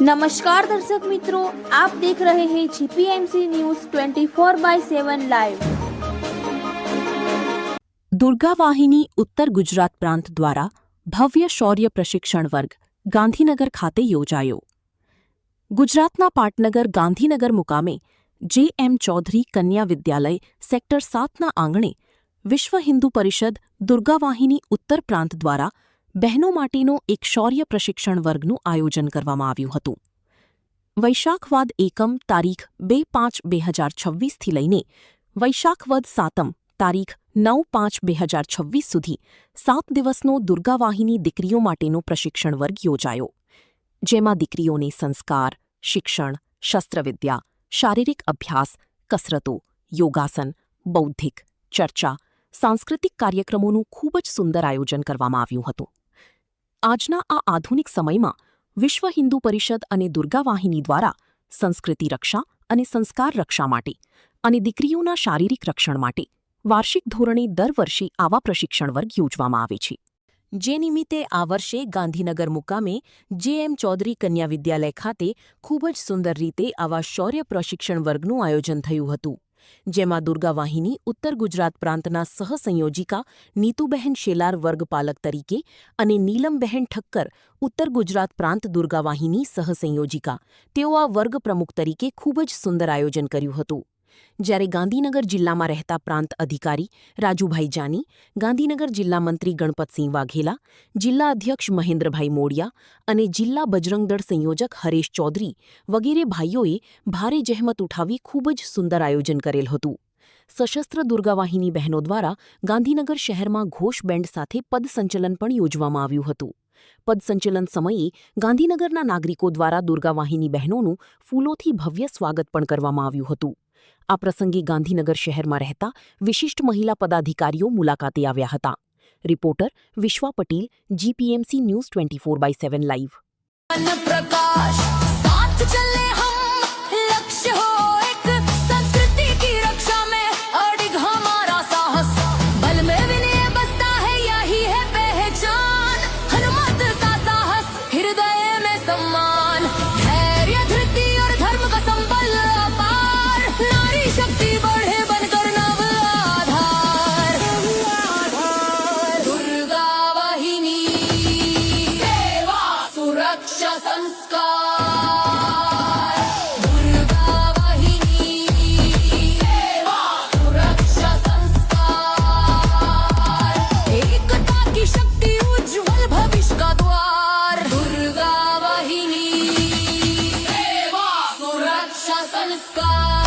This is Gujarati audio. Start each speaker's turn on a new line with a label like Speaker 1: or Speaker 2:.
Speaker 1: नमस्कार दर्शक मित्रों, आप देख रहे हैं जीपीएमसी न्यूज 24/7 લાઈવ।
Speaker 2: દુર્ગા વાહિની ઉત્તર ગુજરાત પ્રાંત દ્વારા ભવ્ય શૌર્ય પ્રશિક્ષણ વર્ગ ગાંધીનગર ખાતે યોજાયો। ગુજરાતના પાટનગર ગાંધીનગર મુકામે જે.એમ. ચૌધરી કન્યા વિદ્યાલય સેક્ટર 7ના આંગણે વિશ્વ હિન્દુ પરિષદ દુર્ગા વાહિની ઉત્તર પ્રાંત દ્વારા બહેનો માટેનો એક શૌર્ય પ્રશિક્ષણ વર્ગનું આયોજન કરવામાં આવ્યું હતું। વૈશાખવાદ એકમ તારીખ 2/5/2026થી લઈને વૈશાખવદ સાતમ તારીખ 9/5/2026 સુધી 7 દિવસનો દુર્ગા વાહિની દીકરીઓ માટેનો પ્રશિક્ષણ વર્ગ યોજાયો, જેમાં દીકરીઓને સંસ્કાર, શિક્ષણ, શસ્ત્રવિદ્યા, શારીરિક અભ્યાસ, કસરતો, યોગાસન, બૌદ્ધિક, ચર્ચા, સાંસ્કૃતિક કાર્યક્રમોનું ખૂબ જ સુંદર આયોજન કરવામાં આવ્યું હતું। આજના આ આધુનિક સમયમાં વિશ્વ હિન્દુ પરિષદ અને દુર્ગા વાહિની દ્વારા સંસ્કૃતિ રક્ષા અને સંસ્કાર રક્ષા માટે અને દીકરીઓના શારીરિક રક્ષણ માટે વાર્ષિક ધોરણે દર વર્ષે આવા પ્રશિક્ષણ વર્ગ યોજવામાં આવે છે, જે નિમિત્તે આ વર્ષે ગાંધીનગર મુકામે જે.એમ. ચૌધરી કન્યા વિદ્યાલય ખાતે ખૂબ જ સુંદર રીતે આવા શૌર્ય પ્રશિક્ષણ વર્ગનું આયોજન થયું હતું, જેમાં દુર્ગા વાહિની ઉત્તર ગુજરાત પ્રાંતના સહસંયોજિકા નીતુબહેન શેલાર વર્ગપાલક તરીકે અને નીલમબહેન ઠક્કર ઉત્તર ગુજરાત પ્રાંત દુર્ગા વાહિની સહસંયોજિકા તેઓ આ વર્ગ પ્રમુખ તરીકે ખૂબ જ સુંદર આયોજન કર્યું હતું। જ્યારે ગાંધીનગર જિલ્લામાં રહેતા પ્રાંત અધિકારી રાજુભાઈ જાની, ગાંધીનગર જિલ્લા મંત્રી ગણપતસિંહ વાઘેલા, જિલ્લા અધ્યક્ષ મહેન્દ્રભાઈ મોડિયા અને જિલ્લા બજરંગદળ સંયોજક હરેશ ચૌધરી વગેરે ભાઈઓએ ભારે જહેમત ઉઠાવી ખૂબ જ સુંદર આયોજન કરેલ હતું। સશસ્ત્ર દુર્ગા વાહિની બહેનો દ્વારા ગાંધીનગર શહેરમાં ઘોષ બેન્ડ સાથે પદસંચલન પણ યોજવામાં આવ્યું હતું। પદસંચલન સમયે ગાંધીનગરના નાગરિકો દ્વારા દુર્ગા વાહિની બહેનોનું ફૂલોથી ભવ્ય સ્વાગત પણ કરવામાં આવ્યું હતું। આ પ્રસંગે ગાંધીનગર શહેરમાં રહેતા વિશિષ્ટ મહિલા પદાધિકારીઓ મુલાકાતે આવ્યા હતા। રિપોર્ટર વિશ્વા પટેલ, જીપીએમસી ન્યૂઝ 24/7 લાઈવ।
Speaker 3: संस्कार